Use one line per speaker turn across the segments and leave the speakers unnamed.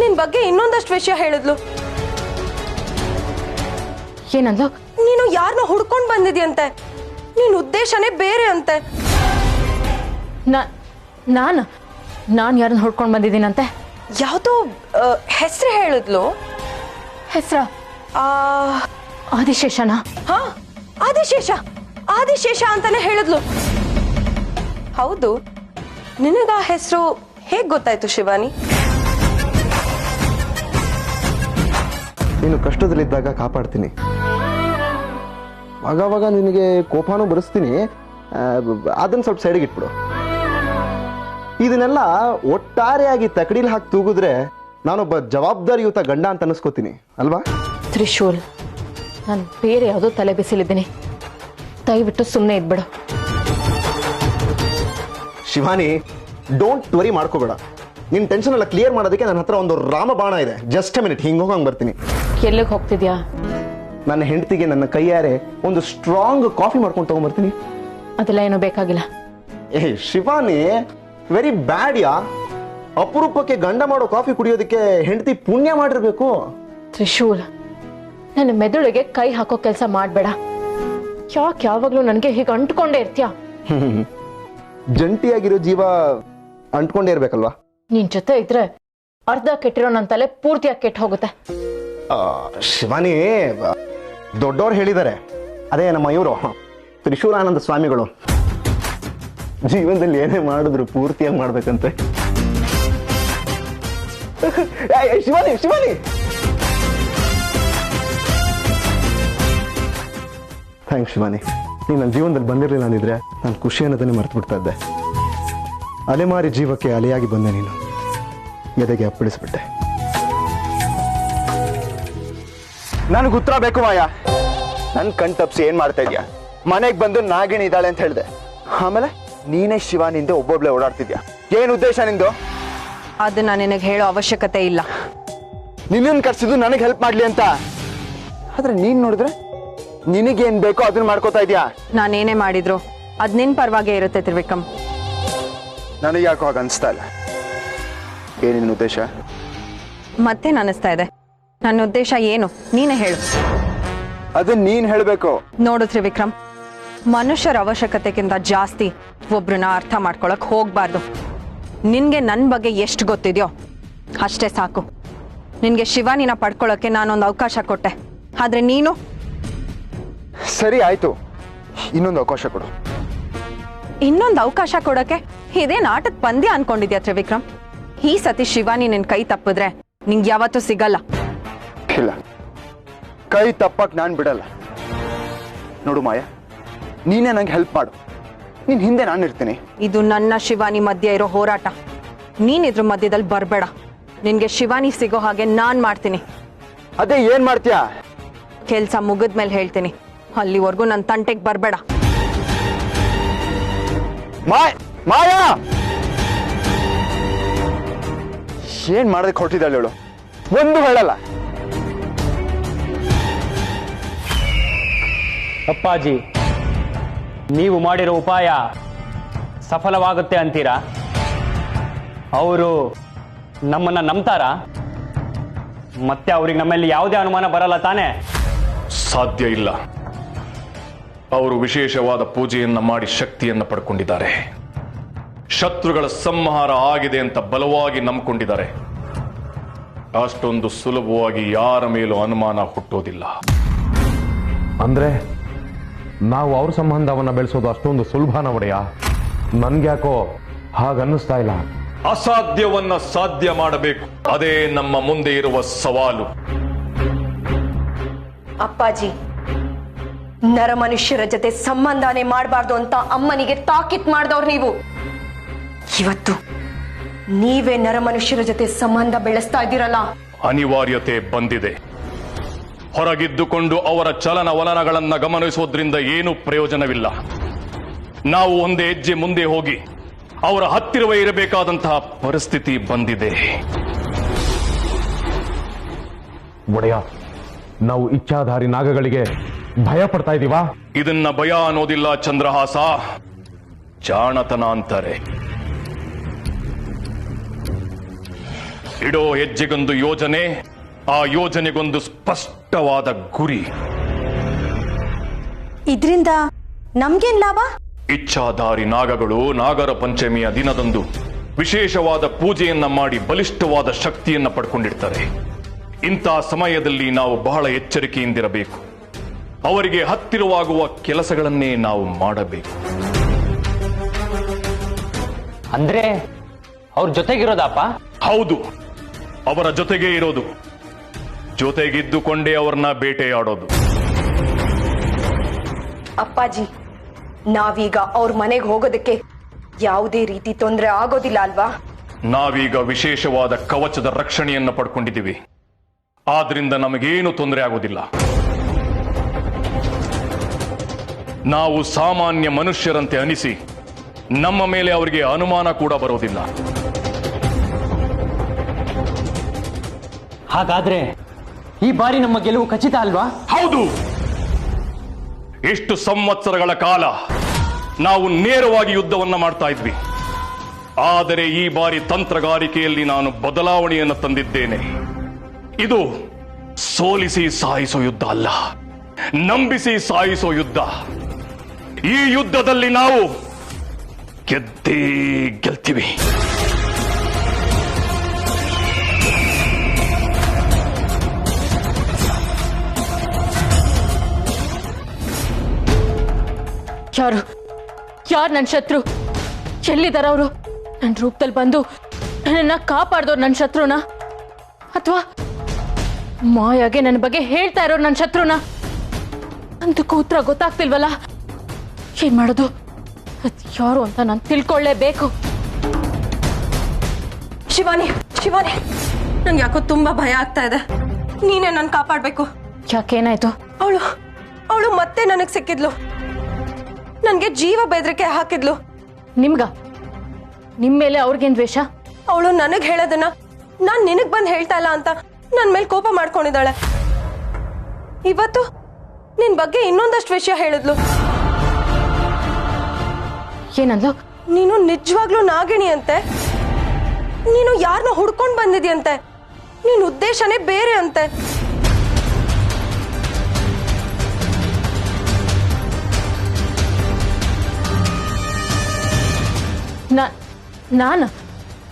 ನಿನ್ ಬಗ್ಗೆ ಇನ್ನೊಂದಷ್ಟು ವಿಷಯ ಹೇಳಿದ್ಲು.
ಏನಂದ್ಲು?
ನೀನು ಯಾರನ್ನ ಹುಡ್ಕೊಂಡ್ ಬಂದಿದ್ಯಂತೆ, ನಿನ್ ಉದ್ದೇಶನೇ ಬೇರೆ ಅಂತೆ.
ನಾನು ಯಾರನ್ನ ಹುಡ್ಕೊಂಡು ಬಂದಿದ್ದೀನಂತೆ?
ಯಾವ್ದೋ ಹೆಸರು ಹೇಳಿದ್ಲು.
ಹೆಸರ? ಆದಿಶೇಷನಾ?
ಹಾ, ಆದಿಶೇಷ ಅಂತಾನೆ ಹೇಳಿದ್ಲು. ಹೌದು, ನಿನಗ ಆ ಹೆಸರು ಹೇಗ್ ಗೊತ್ತಾಯ್ತು ಶಿವಾನಿ?
ನೀನು ಕಷ್ಟದಲ್ಲಿದ್ದಾಗ ಕಾಪಾಡ್ತೀನಿ, ಆಗಾವಾಗ ನಿನಗೆ ಕೋಪನೂ ಬರೆಸ್ತೀನಿ, ಅದನ್ನ ಸ್ವಲ್ಪ ಸೈಡಿಗೆ ಇಟ್ಬಿಡು. ಇದನ್ನೆಲ್ಲ ಒಟ್ಟಾರೆಯಾಗಿ ತಕಡಿಲಿ ಹಾಕಿ ತೂಗಿದ್ರೆ ನಾನೊಬ್ಬ ಜವಾಬ್ದಾರಿಯುತ ಗಂಡ ಅಂತ ಅನಿಸ್ಕೋತೀನಿ ಅಲ್ವಾ?
ತ್ರಿಶೂಲ್, ನಾನು ಬೇರೆ ಯಾವುದೋ ತಲೆ ಬಿಸಿಲಿದ್ದೀನಿ, ದಯವಿಟ್ಟು ಸುಮ್ಮನೆ ಇದ್ಬಿಡು.
ಶಿವಾನಿ, ಡೋಂಟ್ ವರಿ ಮಾಡ್ಕೋಬೇಡ. ನಿನ್ನ ಟೆನ್ಷನ್ ಎಲ್ಲ ಕ್ಲಿಯರ್ ಮಾಡೋದಕ್ಕೆ ನನ್ನ ಹತ್ರ ಒಂದು ರಾಮಬಾಣ ಇದೆ. ಜಸ್ಟ್ ಎ ಮಿನಿಟ್, ಹಿಂಗೆ ಹೋಗಂಗೆ ಬರ್ತೀನಿ.
ಎಲ್ಲಿಗೆ ಹೋಗ್ತಿದ್ಯಾ?
ನನ್ನ ಹೆಂಡತಿಗೆ ನನ್ನ ಕೈಯಾರೆ ಒಂದು ಸ್ಟ್ರಾಂಗ್ ಕಾಫಿ ಮಾಡ್ಕೊಂಡು ತಗೊಂಡ್ಬರ್ತೀನಿ.
ಅದೆಲ್ಲ ಏನೂ ಬೇಕಾಗಿಲ್ಲ.
ಶಿವಾನಿ, ವೆರಿ ಬ್ಯಾಡ್ ಯಾ. ಅಪರೂಪಕ್ಕೆ ಗಂಡ ಮಾಡೋ ಕಾಫಿ ಕುಡಿಯೋದಕ್ಕೆ ಹೆಂಡತಿ ಪುಣ್ಯ ಮಾಡಿರ್ಬೇಕು.
ತ್ರಿಶೂಲ್, ನನ್ನ ಮೆದುಳಿಗೆ ಕೈ ಹಾಕೋ ಕೆಲಸ ಮಾಡಬೇಡ. ಯಾಕೆ ಯಾವಾಗ್ಲೂ ನನಗೆ ಹೀಗೆ ಅಂಟ್ಕೊಂಡೇ ಇರ್ತೀಯ?
ಜಂಟಿಯಾಗಿರೋ ಜೀವ ಅಂಟ್ಕೊಂಡೇ ಇರ್ಬೇಕಲ್ವಾ?
ನಿನ್ ಜೊತೆ ಇದ್ರೆ ಅರ್ಧ ಕೆಟ್ಟಿರೋ ನನ್ನ ತಲೆ ಪೂರ್ತಿಯಾಗಿ ಕೆಟ್ಟು ಹೋಗುತ್ತೆ.
ಶಿವಾನಿ, ದೊಡ್ಡವ್ರು ಹೇಳಿದ್ದಾರೆ, ಅದೇ ನಮ್ಮ ಇವರು ತ್ರಿಶೂಲಾನಂದ ಸ್ವಾಮಿಗಳು, ಜೀವನದಲ್ಲಿ ಏನೇ ಮಾಡಿದ್ರು ಪೂರ್ತಿಯಾಗಿ ಮಾಡ್ಬೇಕಂತೆ. ಶಿವಾನಿ ಶಿವಾನಿ, ಥ್ಯಾಂಕ್ಸ್ ಶಿವಾನಿ. ನೀನು ನನ್ನ ಜೀವನದಲ್ಲಿ ಬಂದಿರಲಿಲ್ಲ ಅಂದಿದ್ರೆ ನಾನು ಖುಷಿ ಅನ್ನೋದನ್ನೇ ಮರ್ತು ಬಿಡ್ತಾ ಇದ್ದೆ. ಅಲೆಮಾರಿ ಜೀವಕ್ಕೆ ಅಲೆಯಾಗಿ ಬಂದೆ ನೀನು, ಎದೆಗೆ ಅಪ್ಪಳಿಸ್ಬಿಟ್ಟೆ. ನನಗೆ ಉತ್ತರ ಬೇಕು ಮಾಯ. ನನ್ನ ಕಣ್ ತಪ್ಪಿಸಿ ಏನ್ ಮಾಡ್ತಾ ಇದೀಯಾ? ಮನೆಗೆ ಬಂದು ನಾಗಿಣಿ ಇದ್ದಾಳೆ ಅಂತ ಹೇಳಿದೆ, ಆಮೇಲೆ ನೀನೇ ಶಿವಾನಿಂದ ಒಬ್ಬೊಬ್ಳೆ ಓಡಾಡ್ತಿದ್ಯಾ. ಏನ್ ಉದ್ದೇಶ ನಿಂದು?
ಅದನ್ನ ನಿನಗೆ ಹೇಳೋ ಅವಶ್ಯಕತೆ ಇಲ್ಲ.
ನಿನ್ನನ್ನು ಕರ್ಸಿದ್ದು ನನಗೆ ಹೆಲ್ಪ್ ಮಾಡ್ಲಿ ಅಂತ, ಆದ್ರೆ ನೀನ್ ನೋಡಿದ್ರೆ ನಿನಗೇನ್ ಬೇಕೋ ಅದನ್ನ ಮಾಡ್ಕೋತಾ ಇದೀಯಾ.
ನಾನೇನೇ ಮಾಡಿದ್ರು ಅದ್ ನಿನ್ ಪರವಾಗೇ ಇರುತ್ತೆ ತ್ರಿವಿಕ್ರಮ್.
ನನಗೆ ಯಾಕೋ ಹಾಗೆ ಅನಿಸ್ತಾ ಇಲ್ಲ. ಏನಿನ ಉದ್ದೇಶ?
ಮತ್ತೆ ಅನಿಸ್ತಾ ಇದೆ. ನನ್ನ ಉದ್ದೇಶ ಏನು ನೀನೇ ಹೇಳು.
ಅದನ್ನ ನೀನ್ ಹೇಳ್ಬೇಕು.
ನೋಡು ತ್ರಿವಿಕ್ರಮ್, ಮನುಷ್ಯರ ಅವಶ್ಯಕತೆಗಿಂತ ಜಾಸ್ತಿ ಒಬ್ರನ್ನ ಅರ್ಥ ಮಾಡ್ಕೊಳಕ್ ಹೋಗ್ಬಾರ್ದು. ನಿನ್ಗೆ ನನ್ನ ಬಗ್ಗೆ ಎಷ್ಟು ಗೊತ್ತಿದ್ಯೋ ಅಷ್ಟೇ ಸಾಕು. ನಿನ್ಗೆ ಶಿವಾನಿನ ಪಡ್ಕೊಳಕ್ಕೆ ನಾನೊಂದು ಅವಕಾಶ ಕೊಟ್ಟೆ, ಆದ್ರೆ ನೀನು.
ಸರಿ ಆಯ್ತು, ಇನ್ನೊಂದು ಅವಕಾಶ ಕೊಡು.
ಇನ್ನೊಂದು ಅವಕಾಶ ಕೊಡಕ್ಕೆ ಇದೇನ್ ಆಟದ ಪಂದ್ಯ ಅನ್ಕೊಂಡಿದ್ಯಾ ತ್ರಿವಿಕ್ರಮ್? ಈ ಸತಿ ಶಿವಾನಿ ನಿನ್ ಕೈ ತಪ್ಪಿದ್ರೆ ನಿಂಗೆ ಯಾವತ್ತೂ ಸಿಗಲ್ಲ.
ಇಲ್ಲ, ಕೈ ತಪ್ಪಕ್ ನಾನ್ ಬಿಡಲ್ಲ. ನೋಡು ಮಾಯ, ನೀನೇ ನಂಗೆ ಹೆಲ್ಪ್ ಮಾಡು. ನೀನ್ ಹಿಂದೆ ನಾನು ಇರ್ತೀನಿ.
ಇದು ನನ್ನ ಶಿವಾನಿ ಮಧ್ಯೆ ಇರೋ ಹೋರಾಟ. ನೀನ್ ಇದ್ರ ಮಧ್ಯದಲ್ಲಿ ಬರ್ಬೇಡ. ನಿನ್ಗೆ ಶಿವಾನಿ ಸಿಗೋ ಹಾಗೆ ನಾನ್ ಮಾಡ್ತೀನಿ.
ಅದೇ ಏನ್ ಮಾಡ್ತೀಯಾ?
ಕೆಲ್ಸ ಮುಗಿದ್ಮೇಲೆ ಹೇಳ್ತೀನಿ. ಅಲ್ಲಿವರೆಗೂ ನನ್ನ ತಂಟೆಗೆ ಬರ್ಬೇಡ.
ಮಾಯಾ, ಏನ್ ಮಾಡೋದಕ್ಕೆ ಹೊರಟಿದ್ದಾಳೆ ಹೇಳು? ಒಂದು ಹೇಳಲ್ಲ.
ಅಪ್ಪಾಜಿ, ನೀವು ಮಾಡಿರೋ ಉಪಾಯ ಸಫಲವಾಗುತ್ತೆ ಅಂತೀರಾ? ಅವರು ನಮ್ಮನ್ನ ನಂಬ್ತಾರಾ? ಮತ್ತೆ ಅವ್ರಿಗೆ ನಮ್ಮಲ್ಲಿ ಯಾವುದೇ ಅನುಮಾನ ಬರಲ್ಲ ತಾನೇ?
ಸಾಧ್ಯ ಇಲ್ಲ. ಅವರು ವಿಶೇಷವಾದ ಪೂಜೆಯನ್ನ ಮಾಡಿ ಶಕ್ತಿಯನ್ನು ಪಡ್ಕೊಂಡಿದ್ದಾರೆ. ಶತ್ರುಗಳ ಸಂಹಾರ ಆಗಿದೆ ಅಂತ ಬಲವಾಗಿ ನಂಬಿಕೊಂಡಿದ್ದಾರೆ. ಅಷ್ಟೊಂದು ಸುಲಭವಾಗಿ ಯಾರ ಮೇಲೂ ಅನುಮಾನ ಹುಟ್ಟೋದಿಲ್ಲ.
ಅಂದ್ರೆ ನಾವು ಅವ್ರ ಸಂಬಂಧವನ್ನ ಬೆಳೆಸೋದು ಅಷ್ಟೊಂದು ಸುಲಭನ ಒಡೆಯ? ನನ್ಗ್ಯಾಕೋ ಹಾಗನ್ನಿಸ್ತಾ ಇಲ್ಲ.
ಅಸಾಧ್ಯವನ್ನ ಸಾಧ್ಯ ಮಾಡಬೇಕು, ಅದೇ ನಮ್ಮ ಮುಂದೆ ಇರುವ ಸವಾಲು.
ಅಪ್ಪಾಜಿ, ನರಮನುಷ್ಯರ ಜೊತೆ ಸಂಬಂಧನೇ ಮಾಡಬಾರ್ದು ಅಂತ ಅಮ್ಮನಿಗೆ ತಾಕೀತ್ ಮಾಡಿದವ್ರು ನೀವು. ಇವತ್ತು ನೀವೇ ನರಮನುಷ್ಯರ ಜೊತೆ ಸಂಬಂಧ ಬೆಳೆಸ್ತಾ ಇದ್ದೀರಲ್ಲ.
ಅನಿವಾರ್ಯತೆ ಬಂದಿದೆ. ಹೊರಗಿದ್ದುಕೊಂಡು ಅವರ ಚಲನವಲನಗಳನ್ನ ಗಮನಿಸೋದ್ರಿಂದ ಏನೂ ಪ್ರಯೋಜನವಿಲ್ಲ. ನಾವು ಒಂದೇ ಹೆಜ್ಜೆ ಮುಂದೆ ಹೋಗಿ ಅವರ ಹತ್ತಿರವೇ ಇರಬೇಕಾದಂತಹ ಪರಿಸ್ಥಿತಿ ಬಂದಿದೆ.
ಒಡೆಯ, ನಾವು ಇಚ್ಛಾಧಾರಿ ನಾಗಗಳಿಗೆ ಭಯ ಪಡ್ತಾ ಇದೀವಾ?
ಇದನ್ನ ಭಯ ಅನ್ನೋದಿಲ್ಲ ಚಂದ್ರಹಾಸ, ಜಾಣತನ ಅಂತಾರೆ. ಇಡೋ ಹೆಜ್ಜೆಗೊಂದು ಯೋಜನೆ, ಆ ಯೋಜನೆಗೊಂದು ಸ್ಪಷ್ಟವಾದ ಗುರಿ.
ಇದರಿಂದ ನಮ್ಗೇನ್ ಲಾಭ?
ಇಚ್ಛಾಧಾರಿ ನಾಗಗಳು ನಾಗರ ಪಂಚಮಿಯ ದಿನದಂದು ವಿಶೇಷವಾದ ಪೂಜೆಯನ್ನ ಮಾಡಿ ಬಲಿಷ್ಠವಾದ ಶಕ್ತಿಯನ್ನ ಪಡ್ಕೊಂಡಿರ್ತಾರೆ. ಇಂಥ ಸಮಯದಲ್ಲಿ ನಾವು ಬಹಳ ಎಚ್ಚರಿಕೆಯಿಂದಿರಬೇಕು. ಅವರಿಗೆ ಹತ್ತಿರವಾಗುವ ಕೆಲಸಗಳನ್ನೇ ನಾವು ಮಾಡಬೇಕು.
ಅಂದ್ರೆ ಅವ್ರ ಜೊತೆಗಿರೋದಪ್ಪ?
ಹೌದು, ಅವರ ಜೊತೆಗೆ ಇರೋದು, ಜೊತೆಗಿದ್ದುಕೊಂಡೇ ಅವರನ್ನ ಬೇಟೆಯಾಡೋದು.
ಅಪ್ಪಾಜಿ, ನಾವೀಗ ಅವ್ರ ಮನೆಗೆ ಹೋಗೋದಕ್ಕೆ ಯಾವುದೇ ರೀತಿ ತೊಂದರೆ ಆಗೋದಿಲ್ಲ ಅಲ್ವಾ?
ನಾವೀಗ ವಿಶೇಷವಾದ ಕವಚದ ರಕ್ಷಣೆಯನ್ನ ಪಡ್ಕೊಂಡಿದ್ದೀವಿ. ಆದ್ರಿಂದ ನಮಗೇನು ತೊಂದರೆ ಆಗೋದಿಲ್ಲ. ನಾವು ಸಾಮಾನ್ಯ ಮನುಷ್ಯರಂತೆ ಅನಿಸಿ ನಮ್ಮ ಮೇಲೆ ಅವರಿಗೆ ಅನುಮಾನ ಕೂಡ ಬರೋದಿಲ್ಲ.
ಹಾಗಾದ್ರೆ ಈ ಬಾರಿ ನಮ್ಮ ಗೆಲುವು ಖಚಿತ ಅಲ್ವಾ?
ಹೌದು. ಎಷ್ಟು ಸಂವತ್ಸರಗಳ ಕಾಲ ನಾವು ನೇರವಾಗಿ ಯುದ್ಧವನ್ನ ಮಾಡ್ತಾ ಇದ್ವಿ. ಆದರೆ ಈ ಬಾರಿ ತಂತ್ರಗಾರಿಕೆಯಲ್ಲಿ ನಾನು ಬದಲಾವಣೆಯನ್ನು ತಂದಿದ್ದೇನೆ. ಇದು ಸೋಲಿಸಿ ಸಾಯಿಸೋ ಯುದ್ಧ ಅಲ್ಲ, ನಂಬಿಸಿ ಸಾಯಿಸೋ ಯುದ್ಧ. ಈ ಯುದ್ಧದಲ್ಲಿ ನಾವು ಗೆದ್ದೇ ಗೆಲ್ತೀವಿ.
ಯಾರು ನನ್ನ ಶತ್ರು? ಎಲ್ಲಿದಾರ ಅವರು? ನನ್ನ ರೂಪದಲ್ಲಿ ಬಂದು ನನ್ನನ್ನ ಕಾಪಾಡ್ದವ್ರು ನನ್ನ ಶತ್ರುನ, ಅಥವಾ ಮಾಯಾಗೆ ನನ್ನ ಬಗ್ಗೆ ಹೇಳ್ತಾ ಇರೋರು ನನ್ನ ಶತ್ರುನ? ಅಂತಕ್ಕೂ ಉತ್ತರ ಗೊತ್ತಾಗ್ತಿಲ್ವಲ್ಲ. ಏನ್ ಮಾಡೋದು? ಯಾರು ಅಂತ ನಾನು ತಿಳ್ಕೊಳ್ಳೇಬೇಕು.
ಶಿವಾನಿ, ಶಿವಾನಿ, ನಂಗೆ ಯಾಕೋ ತುಂಬಾ ಭಯ ಆಗ್ತಾ ಇದೆ. ನೀನೇ ನನ್ ಕಾಪಾಡ್ಬೇಕು.
ಯಾಕೇನಾಯ್ತು?
ಅವಳು ಮತ್ತೆ ನನಗ್ ಸಿಕ್ಕಿದ್ಲು. ನನ್ಗೆ ಜೀವ ಬೆದರಿಕೆ ಹಾಕಿದ್ಲು.
ನಿಮ್ಗ? ನಿಮ್ ಮೇಲೆ ಅವ್ರಿಗೇನ್ ದ್ವೇಷ?
ಅವಳು ನನಗ್ ಹೇಳೋದನ್ನ ನಾನ್ ನಿನಗ್ ಬಂದ್ ಹೇಳ್ತಾ ಇಲ್ಲ ಅಂತ ನನ್ ಮೇಲೆ ಕೋಪ ಮಾಡ್ಕೊಂಡಿದ್ದಾಳೆ. ಇವತ್ತು ನಿನ್ ಬಗ್ಗೆ ಇನ್ನೊಂದಷ್ಟು ವಿಷಯ ಹೇಳಿದ್ಲು.
ಏನಂದ್ಲು?
ನೀನು ನಿಜವಾಗ್ಲೂ ನಾಗಿಣಿ ಅಂತೆ. ನೀನು ಯಾರನ್ನ ಹುಡ್ಕೊಂಡ್ ಬಂದಿದ್ಯಂತೆ. ನಿನ್ ಉದ್ದೇಶನೇ ಬೇರೆ ಅಂತೆ.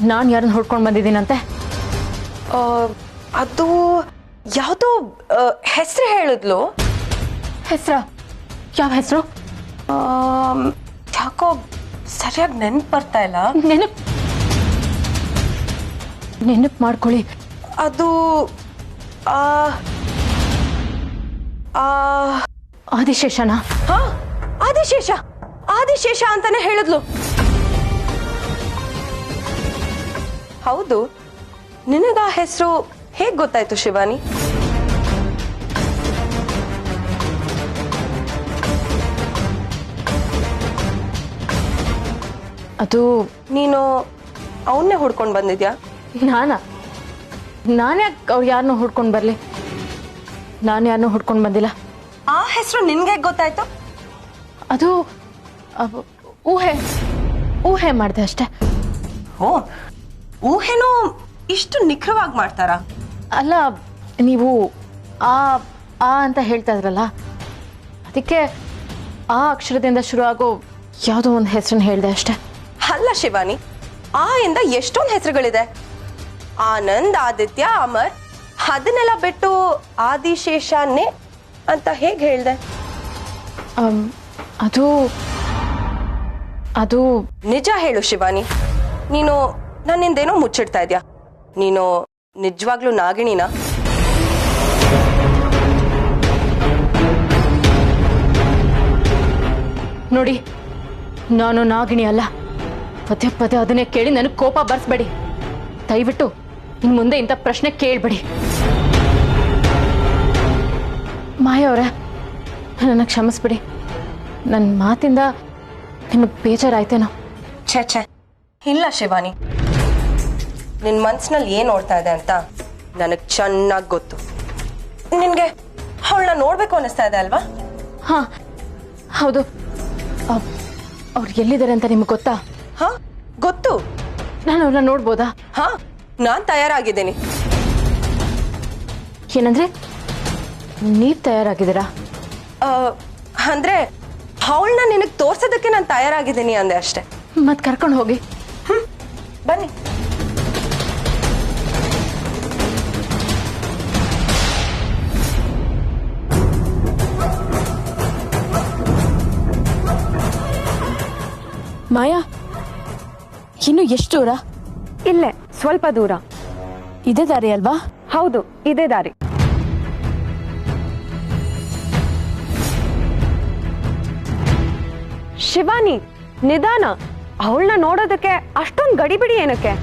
ನಾನು ಯಾರನ್ನ ಹುಡ್ಕೊಂಡು ಬಂದಿದ್ದೀನಂತೆ?
ಅದು ಯಾವ್ದೋ ಹೆಸರು ಹೇಳಿದ್ಲು.
ಹೆಸರ? ಯಾವ ಹೆಸರು?
ಯಾಕೋ ಸರಿಯಾಗಿ ನೆನ್ಪು ಬರ್ತಾ ಇಲ್ಲ.
ನೆನಪು ಮಾಡ್ಕೊಳ್ಳಿ.
ಅದು
ಆದಿಶೇಷನಾ?
ಹಾ, ಆದಿಶೇಷ. ಆದಿಶೇಷ ಅಂತಾನೆ ಹೇಳಿದ್ಲು. ಹೌದು, ನಿನಗ ಆ ಹೆಸರು ಹೇಗ್ ಗೊತ್ತಾಯ್ತು ಶಿವಾನಿ?
ಅದು
ನೀನು ಅವನ್ನೇ ಹುಡ್ಕೊಂಡು ಬಂದಿದ್ಯಾ?
ನಾನೇ ಅವ್ರು ಯಾರನ್ನೂ ಹುಡ್ಕೊಂಡು ಬರ್ಲಿ? ನಾನು ಯಾರನ್ನೂ ಹುಡ್ಕೊಂಡು ಬಂದಿಲ್ಲ.
ಆ ಹೆಸರು ನಿನ್ಗೆ ಗೊತ್ತಾಯ್ತು?
ಅದು ಊಹೆ ಮಾಡಿದೆ ಅಷ್ಟೇ.
ಓ, ಊಹೆನೂ ಇಷ್ಟು ನಿಖರವಾಗಿ ಮಾಡ್ತಾರಾ?
ಅಲ್ಲ, ನೀವು ಆ ಅಂತ ಹೇಳ್ತಾ ಇದ್ರಲ್ಲ, ಅದಕ್ಕೆ ಆ ಅಕ್ಷರದಿಂದ ಶುರು ಆಗೋ ಯಾವುದೋ ಒಂದು ಹೆಸರನ್ನ ಹೇಳಿದೆ ಅಷ್ಟೇ.
ಅಲ್ಲ ಶಿವಾನಿ, ಆ ಇಂದ ಎಷ್ಟೊಂದು ಹೆಸರುಗಳಿದೆ. ಆನಂದ್, ಆದಿತ್ಯ, ಅಮರ್, ಅದನ್ನೆಲ್ಲ ಬಿಟ್ಟು ಆದಿಶೇಷನೇ ಅಂತ ಹೇಗೆ ಹೇಳ್ದೆ?
ಅದು
ನಿಜ ಹೇಳು ಶಿವಾನಿ, ನೀನು ನನ್ನಿಂದೇನೋ ಮುಚ್ಚಿಡ್ತಾ ಇದ್ಯಾ? ನೀನು ನಿಜವಾಗ್ಲೂ ನಾಗಿಣಿನಾ?
ನೋಡಿ, ನಾನು ನಾಗಿಣಿ ಅಲ್ಲ. ಪದೇ ಪದೇ ಅದನ್ನೇ ಕೇಳಿ ನನಗೆ ಕೋಪ ಬರ್ಸ್ಬೇಡಿ. ದಯವಿಟ್ಟು ಇನ್ ಮುಂದೆ ಇಂಥ ಪ್ರಶ್ನೆ ಕೇಳ್ಬೇಡಿ. ಮಾಯವರೇ, ನನ್ನ ಕ್ಷಮಿಸ್ಬಿಡಿ. ನನ್ನ ಮಾತಿಂದ ನಿಮಗೆ ಬೇಜಾರಾಯ್ತೇನೋ?
ಛೇ, ಇಲ್ಲ ಶಿವಾನಿ, ನಿನ್ ಮನ್ಸಿನಲ್ಲಿ ಏನ್ ನೋಡ್ತಾ ಇದೆ ಅಂತ ನನಗ್ ಚೆನ್ನಾಗಿ ಗೊತ್ತು. ನಿನ್ಗೆ ಅವಳನ್ನ ನೋಡ್ಬೇಕು ಅನಿಸ್ತಾ ಇದೆ ಅಲ್ವಾ?
ಹಾ, ಹೌದು. ಅವ್ರು ಎಲ್ಲಿದ್ದಾರೆ ಅಂತ ನಿಮ್ಗೆ ಗೊತ್ತಾ?
ಹಾ, ಗೊತ್ತು.
ನಾನು ಅವ್ರನ್ನ ನೋಡ್ಬೋದಾ?
ಹಾ,
ನಾನ್ ತಯಾರಾಗಿದ್ದೀನಿ.
ಏನಂದ್ರೆ ನೀವ್ ತಯಾರಾಗಿದ್ದೀರಾ?
ಅಂದ್ರೆ ಅವಳನ್ನ ನಿನಗೆ ತೋರ್ಸೋದಕ್ಕೆ ನಾನು ತಯಾರಾಗಿದ್ದೀನಿ ಅಂದೆ ಅಷ್ಟೇ.
ಮತ್ ಕರ್ಕೊಂಡು ಹೋಗಿ.
ಬನ್ನಿ.
ಮಾಯಾ, ಇನ್ನು ಎಷ್ಟು ದೂರ?
ಇಲ್ಲೇ ಸ್ವಲ್ಪ ದೂರ.
ಇದೇ ದಾರಿ ಅಲ್ವಾ?
ಹೌದು, ಇದೇ ದಾರಿ. ಶಿವಾನಿ, ನಿಧಾನ. ಅವಳನ್ನ ನೋಡೋದಕ್ಕೆ ಅಷ್ಟೊಂದು ಗಡಿಬಿಡಿ ಏನಕ್ಕೆ?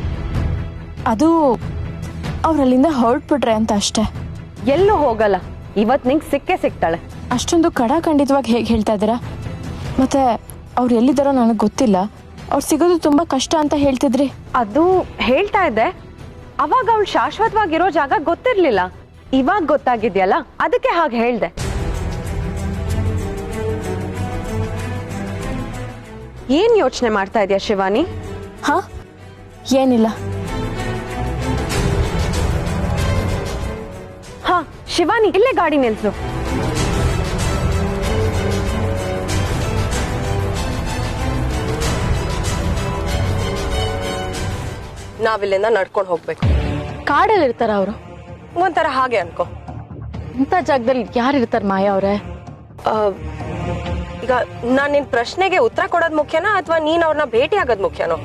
ಅದು ಅವ್ರಲ್ಲಿಂದ ಹೊರಟ್ಬಿಟ್ರೆ ಅಂತ ಅಷ್ಟೇ.
ಎಲ್ಲೂ ಹೋಗಲ್ಲ. ಇವತ್ ನಿಂಗೆ ಸಿಕ್ಕೇ ಸಿಗ್ತಾಳೆ.
ಅಷ್ಟೊಂದು ಖಂಡಿತವಾಗಿ ಹೇಗೆ ಹೇಳ್ತಾ ಇದ್ದೀರಾ? ಮತ್ತೆ ಅವ್ರು ಎಲ್ಲಿದ್ದಾರೋ ನನಗೆ ಗೊತ್ತಿಲ್ಲ. ಅವ್ರು ಸಿಗೋದು ತುಂಬಾ ಕಷ್ಟ ಅಂತ ಹೇಳ್ತಿದ್ರಿ.
ಅದು ಹೇಳ್ತಾ ಇದ್ದೆ. ಅವಾಗ ಅವಳು ಶಾಶ್ವತವಾಗಿರೋ ಜಾಗ ಗೊತ್ತಿರ್ಲಿಲ್ಲ. ಇವಾಗ ಗೊತ್ತಾಗಿದ್ಯಲ್ಲ, ಅದಕ್ಕೆ ಹಾಗೆ ಹೇಳ್ದೆ. ಏನ್ ಯೋಚನೆ ಮಾಡ್ತಾ ಇದೀಯ ಶಿವಾನಿ?
ಹಾ, ಏನಿಲ್ಲ.
ಹಾ ಶಿವಾನಿ, ಇಲ್ಲೇ ಗಾಡಿ ನಿಲ್ಸು.
ನಾವಿಲ್ಲಿಂದ ನಡ್ಕೊಂಡು ಹೋಗ್ಬೇಕು.
ಕಾಡಲ್ಲಿ ಇರ್ತಾರ ಅವರು?
ಒಂಥರ ಹಾಗೆ ಅನ್ಕೋ.
ಇಂಥ ಜಾಗದಲ್ಲಿ ಯಾರು ಇರ್ತಾರ ಮಾಯಾ ಅವ್ರೆ?
ಈಗ ನಾನ್ ನಿನ್ ಪ್ರಶ್ನೆಗೆ ಉತ್ತರ ಕೊಡೋದ್ ಮುಖ್ಯನಾ ಅಥವಾ ನೀನ್ ಅವ್ರನ್ನ ಭೇಟಿ ಆಗೋದ್ ಮುಖ್ಯನೋ?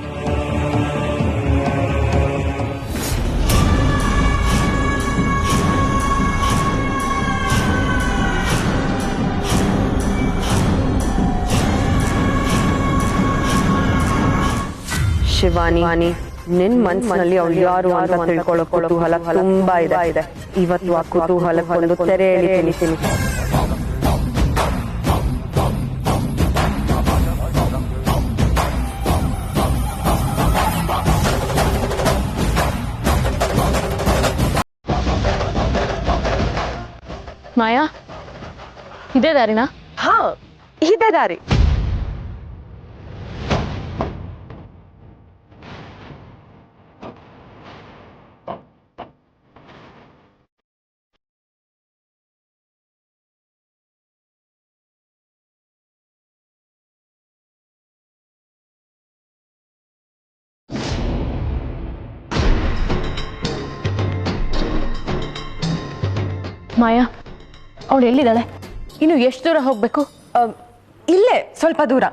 ಶಿವಾನಿ, ನಿನ್ ಮನಸ್ಸಿನಲ್ಲಿ ಅವಳು ಯಾರು ಅಂತ ತಿಳ್ಕೊಳ್ಳೋ ಕುತೂಹಲ ತುಂಬಾ ಇದೆ. ಇವತ್ತು ಆ ಕುತೂಹಲಕ್ಕೊಂದು ತೆರೆ ಎಳಿತೀನಿ.
ಮಾಯಾ, ಇದೇ ದಾರಿನಾ?
ಹಾ, ಇದೇ ದಾರಿ.
ಮಾಯಾ, ಅವಳು ಎಲ್ಲಿದ್ದಾಳೆ? ಇನ್ನು ಎಷ್ಟು ದೂರ ಹೋಗ್ಬೇಕು?
ಇಲ್ಲೇ ಸ್ವಲ್ಪ ದೂರ.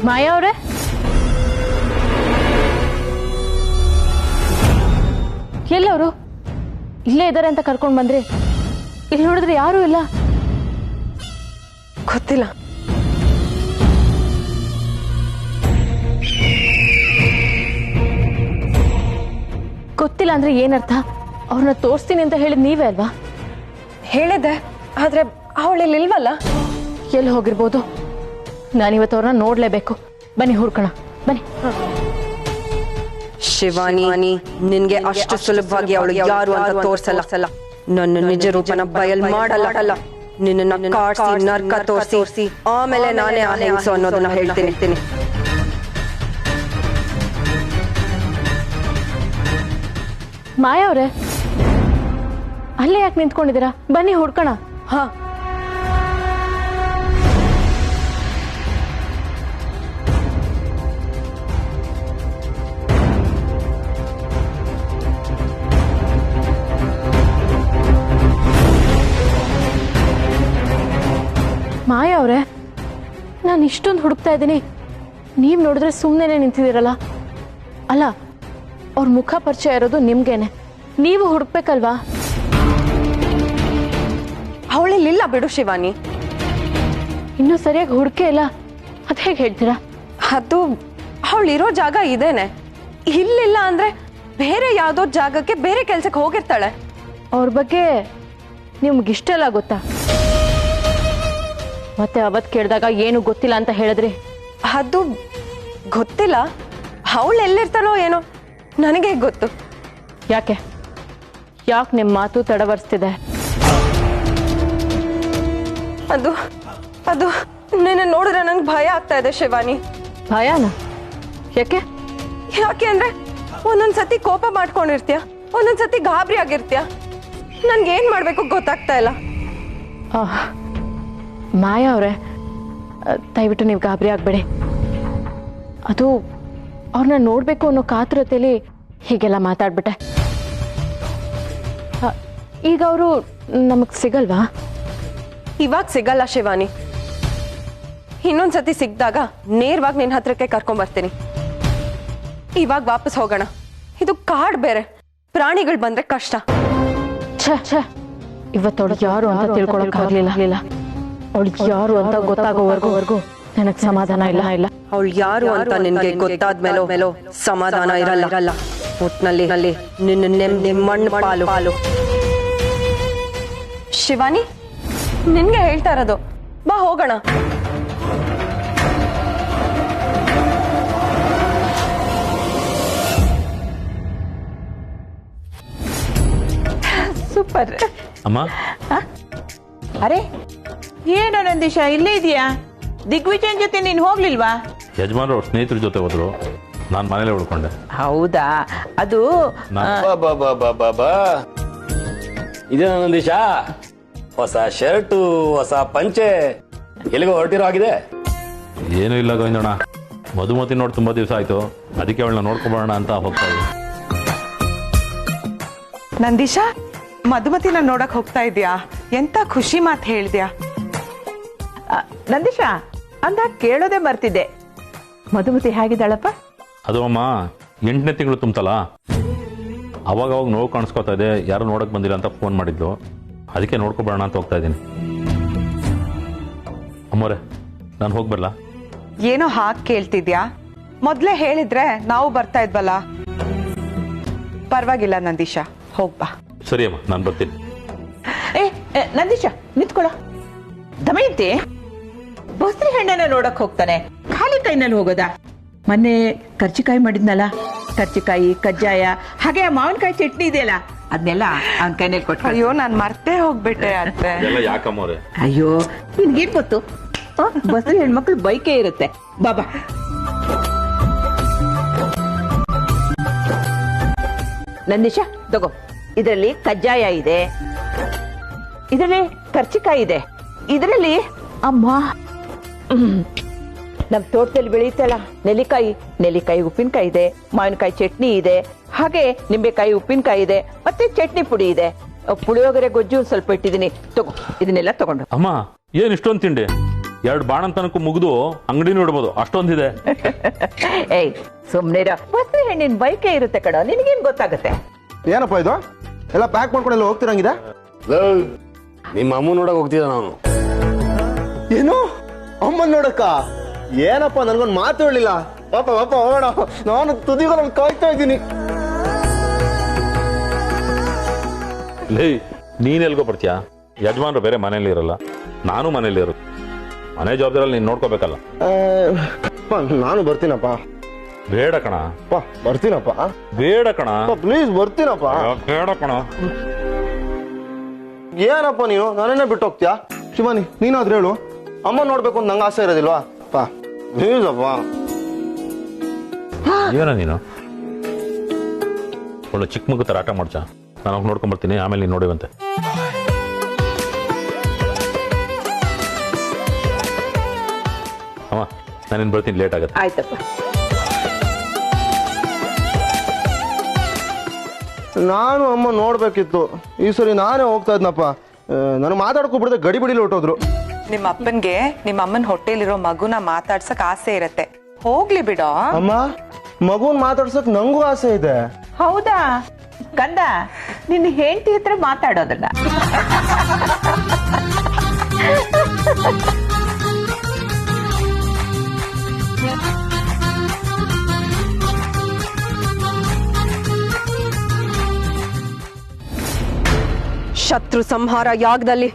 ಮಾಯಾ ಅವ್ರೆ, ಎಲ್ಲವರು? ಇಲ್ಲೇ ಇದ್ದಾರೆ ಅಂತ ಕರ್ಕೊಂಡು ಬಂದ್ರಿ. ಇಲ್ಲಿ ನೋಡಿದ್ರೆ ಯಾರೂ ಇಲ್ಲ.
ಗೊತ್ತಿಲ್ಲ.
ಗೊತ್ತಿಲ್ಲ ಅಂದ್ರೆ ಏನರ್ಥ? ಅವ್ರನ್ನ ತೋರಿಸ್ತೀನಿ ಅಂತ ಹೇಳಿದ್ ನೀವೇ ಅಲ್ವಾ?
ಹೇಳಿದೆ, ಆದ್ರೆ ಅವಳಿಲ್ಲಿ ಇಲ್ವಲ್ಲ.
ಎಲ್ಲಿ ಹೋಗಿರ್ಬೋದು? ನಾನಿವತ್ತು ಅವ್ರನ್ನ ನೋಡ್ಲೇಬೇಕು. ಬನ್ನಿ ಹುಡ್ಕೋಣ, ಬನ್ನಿ.
ಶಿವಾನಿ, ನಿನ್ಗೆ ಅಷ್ಟು ಸುಲಭವಾಗಿ ಅವಳು ಯಾರು ಅಂತ ತೋರ್ಸಲ್ಲ. ನನ್ನ ನಿಜ ರೂಪನ ಬಯಲ್ ಮಾಡಲ್ಲ. ನಿನ್ನ ಕಾಡ್ಸಿ ನರ್ಕ ತೋರಿಸಿ ಆಮೇಲೆ ನಾನೇ ಆ ಹೆಂಗಸು ಅನ್ನೋದನ್ನ ಹೇಳ್ತೀನಿ.
ಮಾಯಾ ಅವ್ರೆ, ಅಲ್ಲೇ ಯಾಕೆ ನಿಂತ್ಕೊಂಡಿದ್ದೀರಾ? ಬನ್ನಿ ಹುಡ್ಕೋಣ.
ಹಾ,
ಮಾಯಾ ಅವ್ರೆ, ನಾನು ಇಷ್ಟೊಂದು ಹುಡುಕ್ತಾ ಇದ್ದೀನಿ, ನೀವ್ ನೋಡಿದ್ರೆ ಸುಮ್ಮನೆ ನಿಂತಿದ್ದೀರಲ್ಲ. ಅಲ್ಲ, ಅವ್ರ ಮುಖ ಪರಿಚಯ ಇರೋದು ನಿಮ್ಗೇನೆ, ನೀವು ಹುಡುಕ್ಬೇಕಲ್ವಾ?
ಅವಳಿಲ್ಲ ಬಿಡು ಶಿವಾನಿ.
ಇನ್ನೂ ಸರಿಯಾಗಿ ಹುಡುಕೇ ಇಲ್ಲ, ಅದ್ ಹೇಗೆ ಹೇಳ್ತೀರಾ?
ಅದು ಅವಳಿರೋ ಜಾಗ ಇದೇನೆ. ಇಲ್ಲಿಲ್ಲ ಅಂದ್ರೆ
ಬೇರೆ ಯಾವ್ದೋ ಜಾಗಕ್ಕೆ ಬೇರೆ ಕೆಲ್ಸಕ್ಕೆ ಹೋಗಿರ್ತಾಳೆ.
ಅವ್ರ ಬಗ್ಗೆ ನಿಮ್ಗಿಷ್ಟೆಲ್ಲ ಗೊತ್ತಾ? ಮತ್ತೆ ಅವತ್ ಕೇಳಿದಾಗ ಏನು ಗೊತ್ತಿಲ್ಲ ಅಂತ ಹೇಳಿದ್ರಿ.
ಅದು ಗೊತ್ತಿಲ್ಲ. ಅವಳು ಎಲ್ಲಿರ್ತಾಳೋ ಏನೋ, ನನಗೆ ಗೊತ್ತು.
ಯಾಕೆ ನಿಮ್ಮ ಮಾತು ತಡವರ್ಸ್ತಿದೆ?
ಅದು ನಿನ್ನ ನೋಡಿದ್ರೆ ನಂಗೆ ಭಯ ಆಗ್ತಾ ಇದೆ ಶಿವಾನಿ.
ಭಯನಾ? ಯಾಕೆ?
ಯಾಕೆ ಅಂದ್ರೆ ಒಂದೊಂದ್ಸತಿ ಕೋಪ ಮಾಡ್ಕೊಂಡಿರ್ತೀಯ, ಒಂದೊಂದ್ಸತಿ ಗಾಬರಿ ಆಗಿರ್ತೀಯ. ನನ್ಗೆ ಏನ್ ಮಾಡ್ಬೇಕು ಗೊತ್ತಾಗ್ತಾ ಇಲ್ಲ.
ಮಾಯಾ ಅವರೇ, ದಯವಿಟ್ಟು ನೀವು ಗಾಬರಿ ಆಗ್ಬೇಡಿ. ಅದು ಅವ್ರನ್ನ ನೋಡ್ಬೇಕು ಅನ್ನೋ ಕಾತುರತೆಯಲ್ಲಿ ಹೀಗೆಲ್ಲ ಮಾತಾಡ್ಬಿಟ್ಟೆ. ಈಗ ಅವರು ನಮಗ್ ಸಿಗಲ್ವಾ?
ಇವಾಗ ಸಿಗಲ್ಲ ಶಿವಾನಿ. ಇನ್ನೊಂದ್ಸತಿ ಸಿಕ್ಕಿದಾಗ ನೇರವಾಗಿ ನಿನ್ನ ಹತ್ರಕ್ಕೆ ಕರ್ಕೊಂಡ್ ಬರ್ತೀನಿ. ಇವಾಗ ವಾಪಸ್ ಹೋಗೋಣ. ಇದು ಕಾಡ್ ಬೇರೆ, ಪ್ರಾಣಿಗಳು ಬಂದ್ರೆ ಕಷ್ಟ.
ಇವತ್ತವಳು ಯಾರು ಅಂತ ತಿಳ್ಕೊಳಕ್ಕಾಗ್ಲಿಲ್ಲ. ಅವಳು ಯಾರು ಅಂತ ಗೊತ್ತಾಗೋವರೆಗೂ ನನಗ್ ಸಮಾಧಾನ ಇಲ್ಲ.
ಅವಳು ಯಾರು ಅಂತ ನಿನ್ಗೆ ಗೊತ್ತಾದ್ಮೇಲೋ ಸಮಾಧಾನ ಇರಲ್ಲ. ಒಟ್ನಲ್ಲಿ ನಿನ್ನ ಮಣ್ಣು ಪಾಲು. ಶಿವಾನಿ, ನಿನ್ಗೆ ಹೇಳ್ತಾ ಇರೋದು, ಬಾ ಹೋಗೋಣ.
ಸೂಪರ್
ಅಮ್ಮ.
ಅರೆ ಏನೋ ನಂದೀಶ ಇಲ್ಲೇ ಇದೆಯಾ? ದಿಗ್ವಿಜಯನ್ ಜೊತೆ ನೀನು ಹೋಗ್ಲಿಲ್ವಾ?
ಯಜಮಾನ್ರು ಅವ್ರ ಸ್ನೇಹಿತರ ಜೊತೆ ಹೋದ್ರು, ನಾನು ಮನೇಲೆ ಉಳ್ಕೊಂಡೆ.
ಹೌದಾ? ಅದು
ಇದೇ ನಂದೀಶ, ಹೊಸ ಶರ್ಟು, ಹೊಸ ಪಂಚೆ, ಎಲ್ಲಿಗೋ ಹೊರಟಿರೋ ಆಗಿದೆ.
ಏನೂ ಇಲ್ಲ ಗೋವಿಂದಣ್ಣ, ಮಧುಮತಿ ನೋಡಿ ತುಂಬಾ ದಿವಸ ಆಯ್ತು, ಅದಕ್ಕೆ ಅವಳನ್ನ ನೋಡ್ಕೊಂಬರೋಣ ಅಂತ ಹೋಗ್ತಾ ಇದ್ದೆ.
ನಂದೀಶ, ಮಧುಮತಿನ ನೋಡಕ್ ಹೋಗ್ತಾ ಇದ್ಯಾ? ಎಂತ ಖುಷಿ ಮಾತು ಹೇಳ್ದ್ಯಾ.
ನಂದೀಶ ಅಂದ ಕೇಳೋದೇ ಮರ್ತಿದ್ದೆ, ಮಧುಮತಿ ಹೇಗಿದ್ದಾಳಪ್ಪ?
ಅದು ಅಮ್ಮ 8ನೇ ತಿಂಗಳು ತುಂಬತಲ್ಲ, ಅವಾಗ ನೋವು ಕಾಣಿಸ್ಕೊತಾ ಇದೆ. ಯಾರು ನೋಡಕ್ ಬಂದಿಲ್ಲ ಅಂತ ಫೋನ್ ಮಾಡಿದ್ಲು, ಅದಕ್ಕೆ ನೋಡ್ಕೊಬರೋಣ ಅಂತ ಹೋಗ್ತಾ ಇದ್ದೀನಿ. ಅಮ್ಮೋರೆ, ನಾನು ಹೋಗ್ಬರ್ಲಾ?
ಏನೋ ಹಾಗೆ ಕೇಳ್ತಿದ್ಯಾ? ಮೊದ್ಲೇ ಹೇಳಿದ್ರೆ ನಾವು ಬರ್ತಾ ಇದ್ವಲ್ಲ. ಪರವಾಗಿಲ್ಲ ನಂದೀಶ, ಹೋಗ್ಬಾ.
ಸರಿ ಅಮ್ಮ, ನಾನು ಬರ್ತೀನಿ.
ನಂದೀಶ ನಿಂತ್ಕೊಳ್ಳ. ದಮಯಂತಿ, ಬಸ್ರಿ ಹಣ್ಣನ್ನ ನೋಡಕ್ ಹೋಗ್ತಾನೆ, ಖಾಲಿ ಕೈನಲ್ಲಿ ಹೋಗೋದಾ? ಮೊನ್ನೆ ಕರ್ಚಿಕಾಯಿ ಮಾಡಿದ್ನಲ್ಲ, ಕರ್ಚಿಕಾಯಿ, ಕಜ್ಜಾಯ, ಹಾಗೆ ಮಾವಿನಕಾಯಿ ಚಟ್ನಿ ಇದೆಯಲ್ಲ, ಅದನ್ನೆಲ್ಲ ಅವನ ಕೈನಲ್ಲಿ ಕೊಟ್ಟು.
ಅಯ್ಯೋ, ನಾನ್ ಮರ್ತೇ ಹೋಗ್ಬಿಟ್ಟೆ ಅತ್ತೆ.
ಯಾಕಮ್ಮೋರೆ?
ಅಯ್ಯೋ, ನಿನ್ಗೇನ್ ಗೊತ್ತು, ಬಸ್ರಿ ಹೆಣ್ಮಕ್ಳು ಬೈಕೇ ಇರುತ್ತೆ. ಬಾಬಾ, ನಂದೀಶ ತಗೋ, ಇದರಲ್ಲಿ ಕಜ್ಜಾಯ ಇದೆ, ಇದರಲ್ಲಿ ಕರ್ಚಿಕಾಯಿ ಇದೆ, ಇದರಲ್ಲಿ ಅಮ್ಮ ನಮ್ ತೋಟದಲ್ಲಿ ಬೆಳೆಯುತ್ತಲ್ಲ ನೆಲ್ಲಿಕಾಯಿ ಉಪ್ಪಿನಕಾಯಿ ಇದೆ, ಮಾವಿನಕಾಯಿ ಚಟ್ನಿ ಇದೆ, ಹಾಗೆ ನಿಂಬೆಕಾಯಿ ಉಪ್ಪಿನಕಾಯಿ ಇದೆ, ಮತ್ತೆ ಚಟ್ನಿ ಪುಡಿ ಇದೆ, ಪುಳಿಯೋಗರೆ ಗೊಜ್ಜು ಸ್ವಲ್ಪ ಇಟ್ಟಿದ್ದೀನಿ. ತಗೋ, ಇದನ್ನೆಲ್ಲ ತಗೊಂಡು.
ಅಮ್ಮ, ಏನ್ ಇಷ್ಟೊಂದು ತಿಂಡಿ? 2 ಬಾಣಂತನಕ್ಕೂ ಮುಗಿದು ಅಂಗಡಿನೂ ಇಡ್ಬೋದು, ಅಷ್ಟೊಂದಿದೆ.
ಏಯ್ ಸುಮ್ನೆ ಬಸ್ರಿ ಹೆಣ್ಣಿನ ಬೈಕೇ ಇರುತ್ತೆ ಕಣ, ನಿನಗೇನ್ ಗೊತ್ತಾಗುತ್ತೆ?
ಏನಪ್ಪ ಇದು ಎಲ್ಲ ಪ್ಯಾಕ್ ಮಾಡ್ಕೊಂಡೆಲ್ಲ ಹೋಗ್ತಿರಂಗಿದೆ?
ನಿಮ್ಮ ಅಮ್ಮ ನೋಡಕ್ ಹೋಗ್ತಿದ್ದ ನಾನು.
ಏನು ಅಮ್ಮನ್ ನೋಡಕ್ಕ? ಏನಪ್ಪ, ನನ್ಗೊಂದು ಮಾತು ಹೇಳಿಲ್ಲ. ಪಾಪ ಹೋಗೋಣ, ನಾನು ತುದಿಗಳು ಕಾಯ್ತಾ ಇದ್ದೀನಿ.
ಲೇ, ನೀನ್ ಎಲ್ಗೋ ಬರ್ತೀಯಾ? ಯಜಮಾನ್ರು ಬೇರೆ ಮನೇಲಿ ಇರಲ್ಲ, ನಾನು ಮನೇಲಿ ಇರು. ಮನೆ ಜವಾಬ್ದಾರಲ್ಲಿ ನೀನ್ ನೋಡ್ಕೋಬೇಕಲ್ಲ.
ನಾನು ಬರ್ತೀನಪ್ಪ.
ಬೇಡ ಕಣ.
ಬರ್ತೀನಪ್ಪ.
ಬೇಡ ಕಣ,
ಪ್ಲೀಸ್ ಬರ್ತೀನಪ್ಪ.
ಬೇಡ ಕಣ.
ಏನಪ್ಪ ನೀನು ನನ್ನೇ ಬಿಟ್ಟು ಹೋಗ್ತೀಯಾ? ಶಿವಾನಿ, ನೀನಾದ್ರೂ ಹೇಳು. ಅಮ್ಮ ನೋಡ್ಬೇಕು ಅಂತ ನಂಗೆ ಆಸೆ ಇರೋದಿಲ್ವಾ? ಪ್ಲೀಸ್ ಅಪ್ಪ.
ಏನ ನೀನು ಒಳ್ಳೆ ಚಿಕ್ಕ ಮಗು ತರ ಆಟ ಮಾಡ್ಚ? ನಾನು ಹೋಗಿ ನೋಡ್ಕೊಂಡ್ಬರ್ತೀನಿ, ಆಮೇಲೆ ನೀನು ನೋಡಿವಂತೆ. ಅಮ್ಮ, ನಾನಿನ್ ಬರ್ತೀನಿ, ಲೇಟ್ ಆಗತ್ತೆ.
ಆಯ್ತಪ್ಪ.
ನಾನು ಅಮ್ಮ ನೋಡ್ಬೇಕಿತ್ತು, ಈ ಸರಿ ನಾನೇ ಹೋಗ್ತಾ ಇದ್ನಪ್ಪ. ನಾನು ಮಾತಾಡ್ಕೊಬಿಡ್ದೆ, ಗಡಿ ಬಿಡಿಲಿ ಹೊಟ್ಟೋದ್ರು.
ನಿಮ್ಮ ಅಪ್ಪನ್ಗೆ ನಿಮ್ಮ ಅಮ್ಮನ ಹೊಟ್ಟೆಲಿರೋ ಮಗುನ ಮಾತಾಡ್ಸಕ್ ಆಸೆ ಇರತ್ತೆ, ಹೋಗ್ಲಿ ಬಿಡೋ.
ಅಮ್ಮ, ಮಗುನ್ ಮಾತಾಡ್ಸಕ್ ನಂಗೂ ಆಸೆ ಇದೆ.
ಹೌದಾ ಕಂದ, ನಿನ್ನ ಹೆಂಡತಿ ಹತ್ರ ಮಾತಾಡೋದನ್ನ.
ಶತ್ರು ಸಂಹಾರ ಯಾಗದಲ್ಲಿ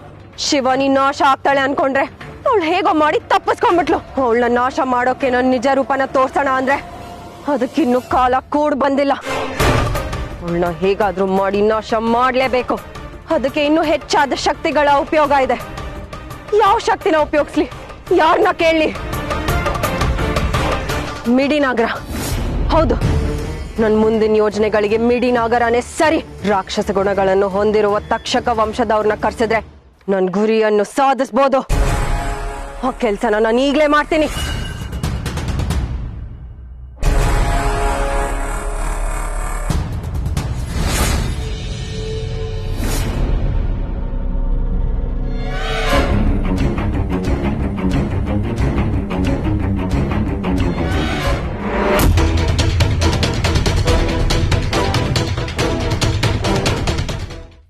ಶಿವಾನಿ ನಾಶ ಆಗ್ತಾಳೆ ಅನ್ಕೊಂಡ್ರೆ ಅವಳು ಹೇಗೋ ಮಾಡಿ ತಪ್ಪಿಸ್ಕೊಂಡ್ಬಿಟ್ಲು. ಅವಳನ್ನ ನಾಶ ಮಾಡೋಕೆ ನನ್ನ ನಿಜ ರೂಪನ ತೋರ್ಸೋಣ ಅಂದ್ರೆ ಅದಕ್ಕಿನ್ನೂ ಕಾಲ ಕೂಡ್ ಬಂದಿಲ್ಲ. ಅವಳನ್ನ ಹೇಗಾದ್ರೂ ಮಾಡಿ ನಾಶ ಮಾಡ್ಲೇಬೇಕು. ಅದಕ್ಕೆ ಇನ್ನೂ ಹೆಚ್ಚಾದ ಶಕ್ತಿಗಳ ಉಪಯೋಗ ಇದೆ. ಯಾವ ಶಕ್ತಿನ ಉಪಯೋಗಿಸ್ಲಿ? ಯಾರನ್ನ ಕೇಳಲಿ? ಮಿಡಿನಾಗರ. ಹೌದು, ನನ್ನ ಮುಂದಿನ ಯೋಜನೆಗಳಿಗೆ ಮಿಡಿನಾಗರನೇ ಸರಿ. ರಾಕ್ಷಸ ಗುಣಗಳನ್ನು ಹೊಂದಿರುವ ತಕ್ಷಕ ವಂಶದವ್ರನ್ನ ಕರ್ಸಿದ್ರೆ ನನ್ನ ಗುರಿಯನ್ನು ಸಾಧಿಸ್ಬೋದು. ಆ ಕೆಲ್ಸನ ನಾನು ಈಗಲೇ ಮಾಡ್ತೀನಿ.